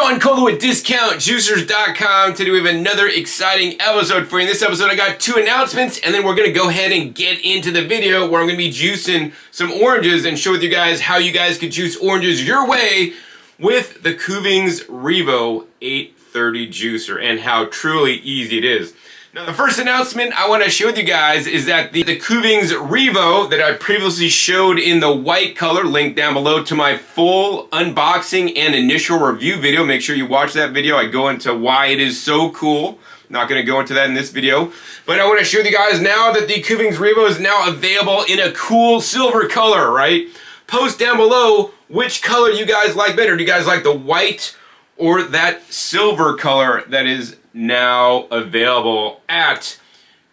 Sean Kohler with DiscountJuicers.com. Today we have another exciting episode for you. In this episode I got two announcements, and then we're going to go ahead and get into the video where I'm going to be juicing some oranges and share with you guys how you guys could juice oranges your way with the Kuvings REVO830 juicer and how truly easy it is. Now, the first announcement I want to share with you guys is that the Kuvings REVO that I previously showed in the white color, linked down below to my full unboxing and initial review video. Make sure you watch that video. I go into why it is so cool. Not going to go into that in this video. But I want to share with you guys now that the Kuvings REVO is now available in a cool silver color, right? Post down below which color you guys like better. Do you guys like the white or that silver color that is now available at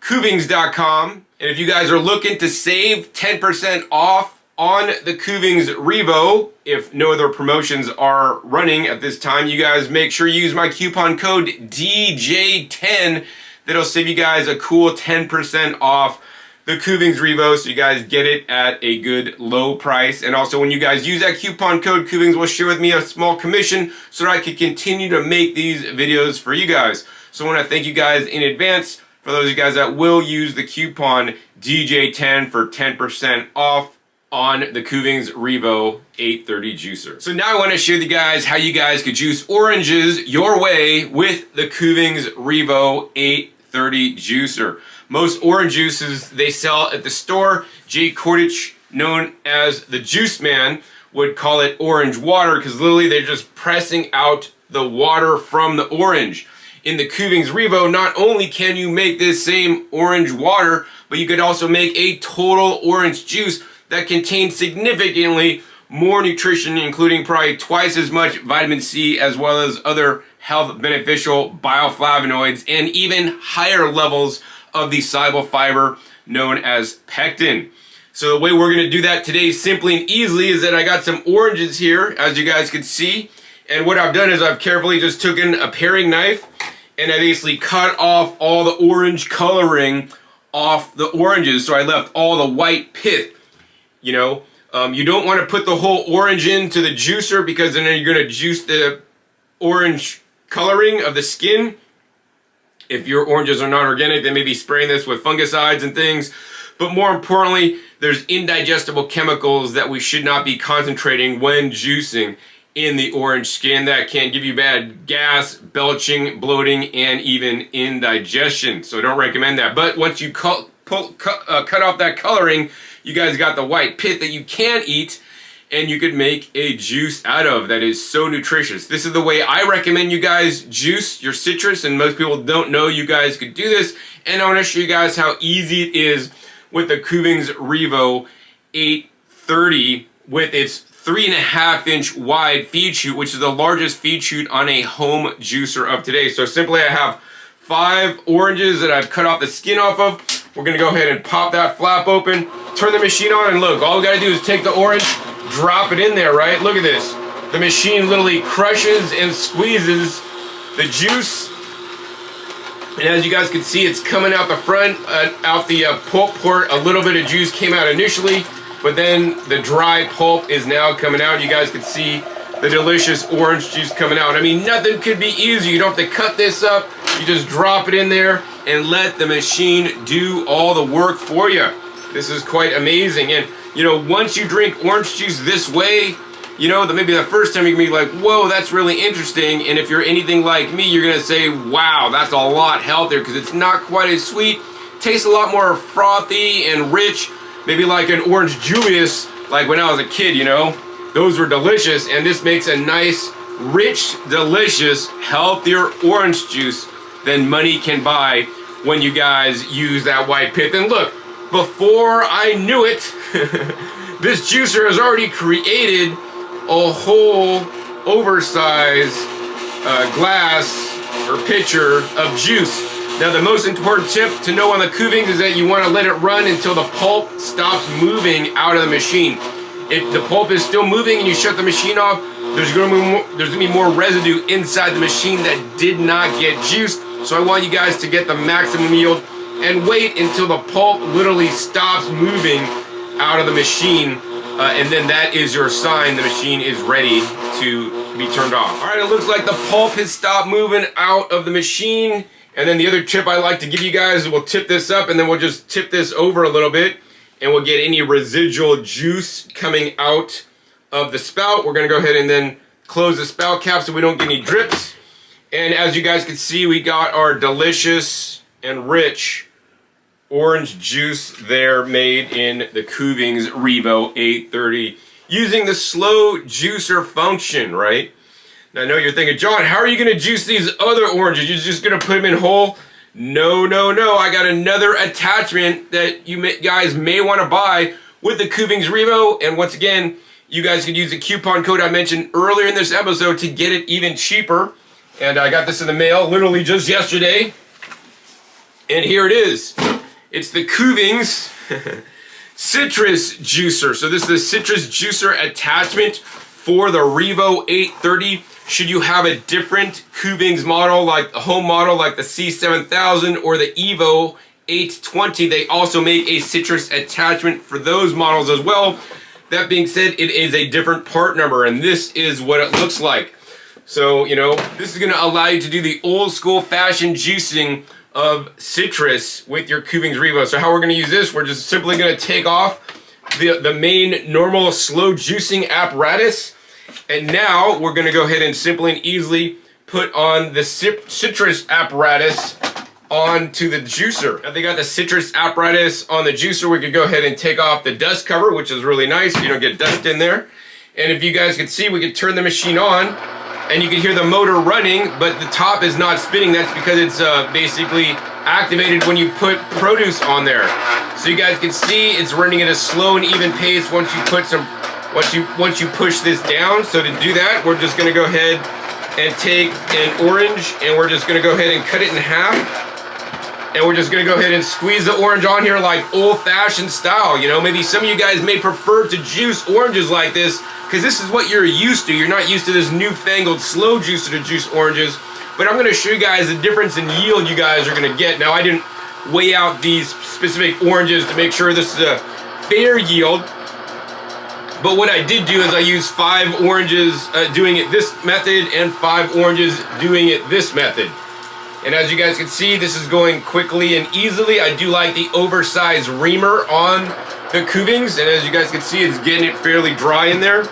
Kuvings.com? And if you guys are looking to save 10% off on the Kuvings REVO, if no other promotions are running at this time, you guys make sure you use my coupon code DJ10. That'll save you guys a cool 10% off the Kuvings REVO, so you guys get it at a good low price. And also, when you guys use that coupon code, Kuvings will share with me a small commission so that I can continue to make these videos for you guys. So I want to thank you guys in advance for those of you guys that will use the coupon DJ10 for 10% off on the Kuvings REVO830 juicer. So now I want to share with you guys how you guys could juice oranges your way with the Kuvings REVO830 juicer. Most orange juices they sell at the store. Jay Kordich, known as the Juice Man, would call it orange water because literally they're just pressing out the water from the orange. In the Kuvings REVO, not only can you make this same orange water, but you could also make a total orange juice that contains significantly more nutrition, including probably twice as much vitamin C as well as other health beneficial bioflavonoids and even higher levels of the soluble fiber known as pectin. So the way we're going to do that today simply and easily is that I got some oranges here, as you guys can see, and what I've done is I've carefully just taken a paring knife and I basically cut off all the orange coloring off the oranges, so I left all the white pith. You know, you don't want to put the whole orange into the juicer because then you're going to juice the orange coloring of the skin. If your oranges are not organic, they may be spraying this with fungicides and things. But more importantly, there's indigestible chemicals that we should not be concentrating when juicing in the orange skin that can give you bad gas, belching, bloating, and even indigestion. So don't recommend that. But once you cut off that coloring, you guys got the white pith that you can eat and you could make a juice out of that is so nutritious. This is the way I recommend you guys juice your citrus, and most people don't know you guys could do this. And I want to show you guys how easy it is with the Kuvings REVO830 with its 3.5-inch wide feed chute, which is the largest feed chute on a home juicer of today. So simply I have 5 oranges that I've cut off the skin off of. We're going to go ahead and pop that flap open, turn the machine on, and look, all we got to do is take the orange, drop it in there, right? Look at this. The machine literally crushes and squeezes the juice. And as you guys can see, it's coming out the front, out the pulp port. A little bit of juice came out initially, but then the dry pulp is now coming out. You guys can see the delicious orange juice coming out. I mean, nothing could be easier. You don't have to cut this up. You just drop it in there and let the machine do all the work for you. This is quite amazing. And you know, once you drink orange juice this way, you know, that maybe the first time you can be like, whoa, that's really interesting. And if you're anything like me, you're gonna say, wow, that's a lot healthier because it's not quite as sweet. Tastes a lot more frothy and rich, maybe like an orange Julius, like when I was a kid, you know. Those were delicious, and this makes a nice, rich, delicious, healthier orange juice than money can buy when you guys use that white pith. And look, before I knew it, this juicer has already created a whole oversized glass or pitcher of juice. Now, the most important tip to know on the Kuvings is that you want to let it run until the pulp stops moving out of the machine. If the pulp is still moving and you shut the machine off, there's gonna be more residue inside the machine that did not get juiced. So I want you guys to get the maximum yield and wait until the pulp literally stops moving out of the machine, and then that is your sign the machine is ready to be turned off. All right, it looks like the pulp has stopped moving out of the machine. And then the other tip I like to give you guys, we'll tip this up and then we'll just tip this over a little bit and we'll get any residual juice coming out of the spout. We're gonna go ahead and then close the spout cap so we don't get any drips. And as you guys can see, we got our delicious and rich orange juice there made in the Kuvings REVO830 using the slow juicer function, right? Now I know you're thinking, John, how are you gonna juice these other oranges? You're just gonna put them in whole? No, no, no. I got another attachment that you guys may wanna buy with the Kuvings REVO. And once again, you guys could use the coupon code I mentioned earlier in this episode to get it even cheaper. And I got this in the mail literally just yesterday. And here it is. It's the Kuvings Citrus Juicer. So this is the Citrus Juicer attachment for the REVO830. Should you have a different Kuvings model, like the home model, like the C7000 or the REVO830, they also make a citrus attachment for those models as well. That being said, it is a different part number, and this is what it looks like. So, you know, this is gonna allow you to do the old school fashion juicing of citrus with your Kuvings REVO. So how we're gonna use this, we're just simply gonna take off the main normal slow juicing apparatus. And now we're gonna go ahead and simply and easily put on the citrus apparatus onto the juicer. Now they got the citrus apparatus on the juicer. We could go ahead and take off the dust cover, which is really nice. You don't get dust in there. And if you guys could see, we could turn the machine on and you can hear the motor running, but the top is not spinning. That's because it's basically activated when you put produce on there. So you guys can see it's running at a slow and even pace once you put some, once you push this down. So to do that, we're just gonna go ahead and take an orange and we're just gonna go ahead and cut it in half. And we're just gonna go ahead and squeeze the orange on here like old-fashioned style. You know, maybe some of you guys may prefer to juice oranges like this because this is what you're used to. You're not used to this newfangled slow juicer to juice oranges. But I'm gonna show you guys the difference in yield you guys are gonna get. Now, I didn't weigh out these specific oranges to make sure this is a fair yield. But what I did do is I used 5 oranges doing it this method and 5 oranges doing it this method. And as you guys can see, this is going quickly and easily. I do like the oversized reamer on the Kuvings, and as you guys can see, it's getting it fairly dry in there.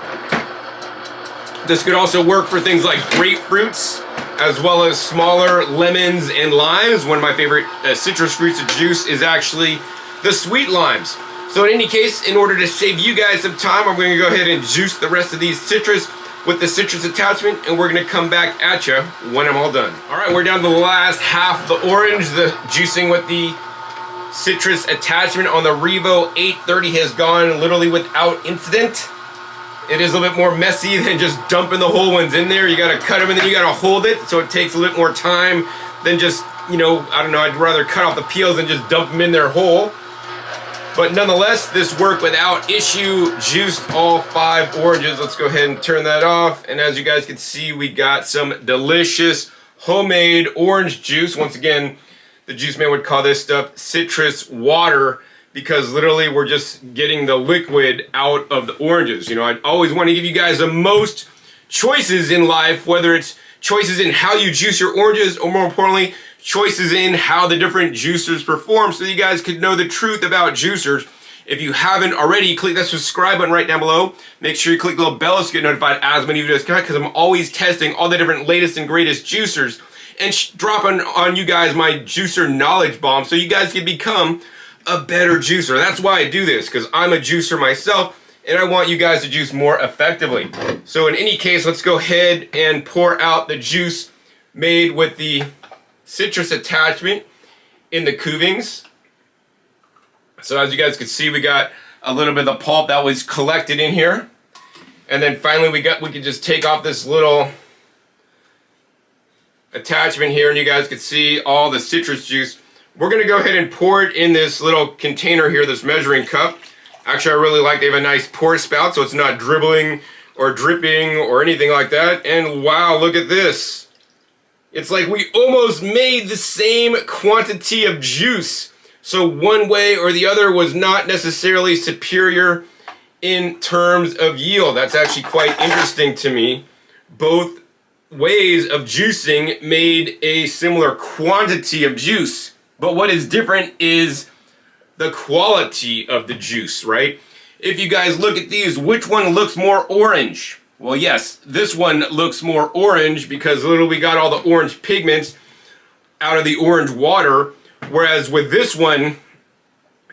This could also work for things like grapefruits, as well as smaller lemons and limes. One of my favorite citrus fruits to juice is actually the sweet limes. So in any case, in order to save you guys some time, I'm going to go ahead and juice the rest of these citrus with the citrus attachment, and we're gonna come back at you when I'm all done. All right, we're down to the last half of the orange. The juicing with the citrus attachment on the REVO830 has gone literally without incident. It is a little bit more messy than just dumping the whole ones in there. You gotta cut them and then you gotta hold it, so it takes a little more time than just, you know, I don't know, I'd rather cut off the peels and just dump them in there whole. But nonetheless, this worked without issue, juiced all 5 oranges. Let's go ahead and turn that off. And as you guys can see, we got some delicious homemade orange juice. Once again, the juice man would call this stuff citrus water because literally we're just getting the liquid out of the oranges. You know, I always want to give you guys the most choices in life, whether it's choices in how you juice your oranges or more importantly, choices in how the different juicers perform so you guys could know the truth about juicers. If you haven't already, click that subscribe button right down below. Make sure you click the little bell to get notified as many videos come out because I'm always testing all the different latest and greatest juicers and dropping on you guys my juicer knowledge bomb so you guys can become a better juicer. That's why I do this, because I'm a juicer myself and I want you guys to juice more effectively. So in any case, let's go ahead and pour out the juice made with the citrus attachment in the Kuvings. So as you guys can see, we got a little bit of the pulp that was collected in here. And then finally we can just take off this little attachment here and you guys can see all the citrus juice. We're gonna go ahead and pour it in this little container here, this measuring cup. Actually, I really like they have a nice pour spout so it's not dribbling or dripping or anything like that. And wow, look at this. It's like we almost made the same quantity of juice. So one way or the other was not necessarily superior in terms of yield. That's actually quite interesting to me. both ways of juicing made a similar quantity of juice. But what is different is the quality of the juice, right? If you guys look at these, which one looks more orange? Well, yes, this one looks more orange because literally we got all the orange pigments out of the orange water. Whereas with this one,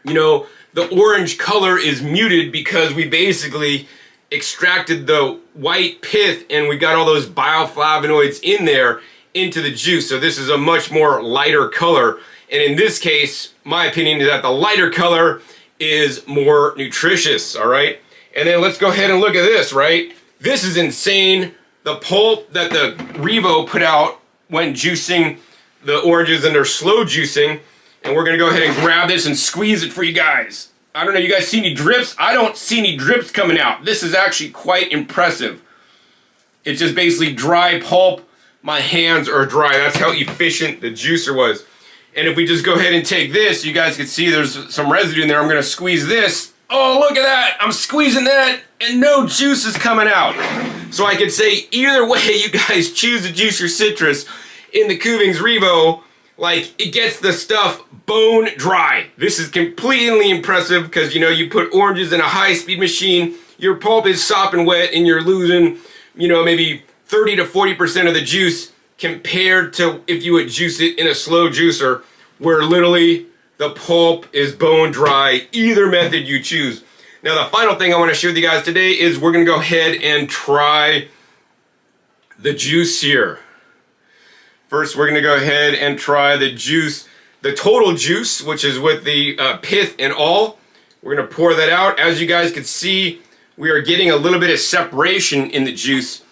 you know, the orange color is muted because we basically extracted the white pith and we got all those bioflavonoids in there into the juice. So this is a much more lighter color. And in this case, my opinion is that the lighter color is more nutritious, all right? And then let's go ahead and look at this, right? This is insane. The pulp that the Revo put out when juicing the oranges and their slow juicing. And we're gonna go ahead and grab this and squeeze it for you guys. I don't know, you guys see any drips? I don't see any drips coming out. This is actually quite impressive. It's just basically dry pulp. My hands are dry. That's how efficient the juicer was. And if we just go ahead and take this, you guys can see there's some residue in there. I'm gonna squeeze this. Oh, look at that. I'm squeezing that and no juice is coming out. So I could say either way you guys choose to juice your citrus in the Kuvings REVO, like it gets the stuff bone dry. This is completely impressive because, you know, you put oranges in a high-speed machine, your pulp is sopping wet and you're losing, you know, maybe 30 to 40% of the juice compared to if you would juice it in a slow juicer where literally the pulp is bone dry, either method you choose. Now the final thing I want to share with you guys today is we're going to go ahead and try the juice here. First, we're going to go ahead and try the juice, the total juice, which is with the pith and all. We're going to pour that out. As you guys can see, we are getting a little bit of separation in the juice.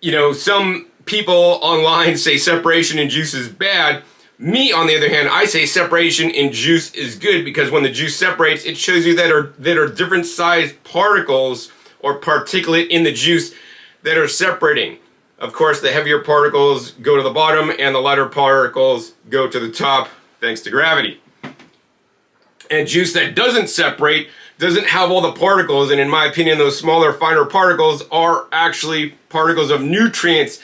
You know, some people online say separation in juice is bad. Me, on the other hand, I say separation in juice is good because when the juice separates, it shows you that are different sized particles or particulate in the juice that are separating. Of course, the heavier particles go to the bottom and the lighter particles go to the top thanks to gravity. And juice that doesn't separate doesn't have all the particles, and in my opinion, those smaller, finer particles are actually particles of nutrients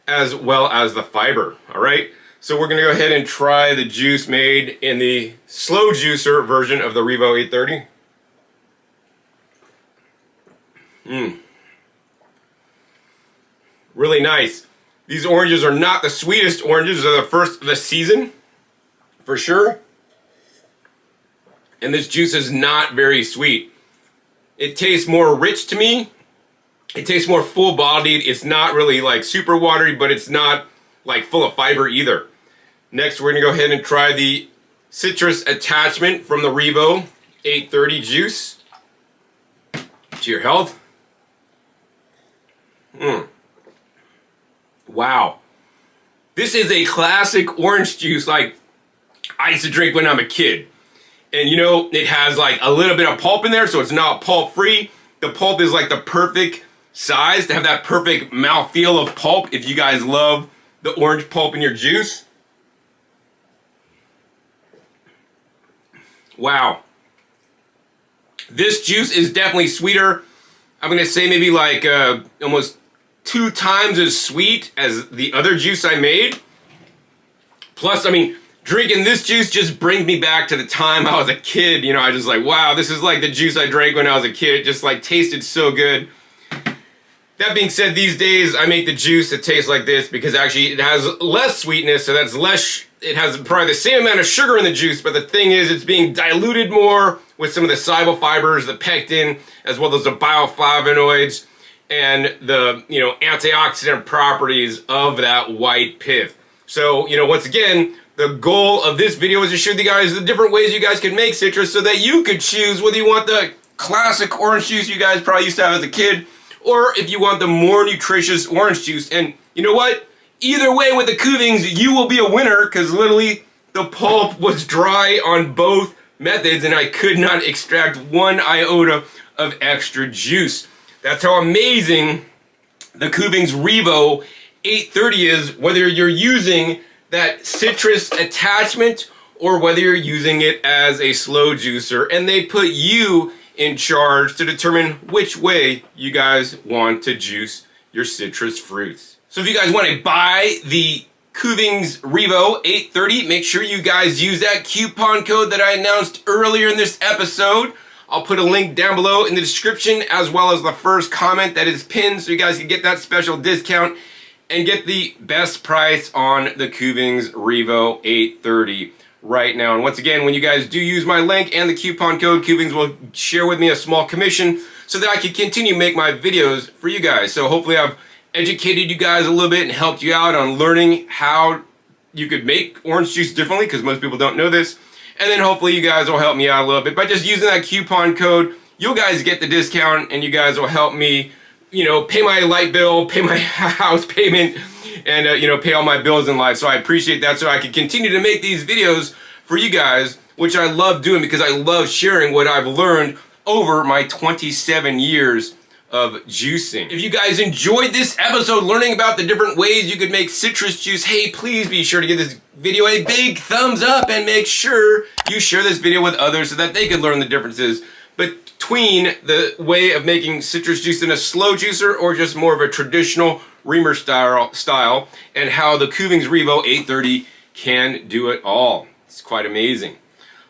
as well as the fiber, all right? So we're gonna go ahead and try the juice made in the slow juicer version of the REVO830. Really nice. These oranges are not the sweetest oranges. They're the first of the season, for sure. And this juice is not very sweet. It tastes more rich to me. It tastes more full-bodied. It's not really like super watery, but it's not like full of fiber either. Next, we're gonna go ahead and try the citrus attachment from the REVO830 juice. To your health. Wow. This is a classic orange juice like I used to drink when I'm a kid. And you know, it has like a little bit of pulp in there, so it's not pulp free. The pulp is like the perfect size to have that perfect mouthfeel of pulp if you guys love the orange pulp in your juice. Wow. This juice is definitely sweeter. I'm gonna say maybe like almost 2 times as sweet as the other juice I made. Plus, I mean, drinking this juice just brings me back to the time I was a kid. You know, I just like, wow, this is like the juice I drank when I was a kid. It just like tasted so good. That being said, these days I make the juice that tastes like this because actually it has less sweetness, so that's less, it has probably the same amount of sugar in the juice, but the thing is it's being diluted more with some of the soluble fibers, the pectin, as well as the bioflavonoids and the, you know, antioxidant properties of that white pith. So, you know, once again, the goal of this video is to show you guys the different ways you guys can make citrus so that you could choose whether you want the classic orange juice you guys probably used to have as a kid, or if you want the more nutritious orange juice. And you know what? Either way with the Kuvings, you will be a winner because literally the pulp was dry on both methods and I could not extract 1 iota of extra juice. That's how amazing the Kuvings REVO830 is, whether you're using that citrus attachment or whether you're using it as a slow juicer, and they put you in charge to determine which way you guys want to juice your citrus fruits. So if you guys want to buy the Kuvings REVO830, make sure you guys use that coupon code that I announced earlier in this episode. I'll put a link down below in the description, as well as the first comment that is pinned, so you guys can get that special discount and get the best price on the Kuvings REVO830 right now. And once again, when you guys do use my link and the coupon code, Kuvings will share with me a small commission so that I can continue to make my videos for you guys. So hopefully I've educated you guys a little bit and helped you out on learning how you could make orange juice differently, because most people don't know this. And then hopefully you guys will help me out a little bit by just using that coupon code. You guys get the discount, and you guys will help me, you know, pay my light bill, pay my house payment, and you know, pay all my bills in life. So I appreciate that, so I can continue to make these videos for you guys, which I love doing because I love sharing what I've learned over my 27 years of juicing. If you guys enjoyed this episode learning about the different ways you could make citrus juice, hey, please be sure to give this video a big thumbs up and make sure you share this video with others so that they can learn the differences between the way of making citrus juice in a slow juicer or just more of a traditional reamer style, and how the Kuvings REVO830 can do it all. It's quite amazing.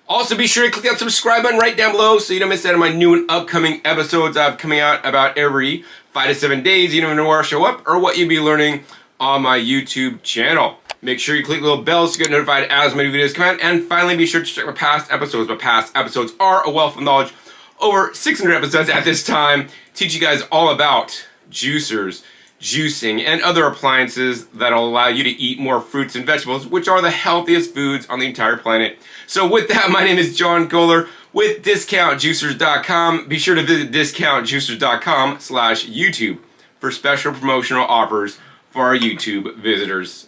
Also, be sure to click that subscribe button right down below so you don't miss out on my new and upcoming episodes I have coming out about every 5 to 7 days. You don't know where I show up or what you'll be learning on my YouTube channel. Make sure you click the little bell to get notified as my new videos come out. And finally, be sure to check my past episodes. My past episodes are a wealth of knowledge. Over 600 episodes at this time, teach you guys all about juicers, juicing, and other appliances that'll allow you to eat more fruits and vegetables, which are the healthiest foods on the entire planet. So with that, my name is John Kohler with DiscountJuicers.com. Be sure to visit DiscountJuicers.com/YouTube for special promotional offers for our YouTube visitors.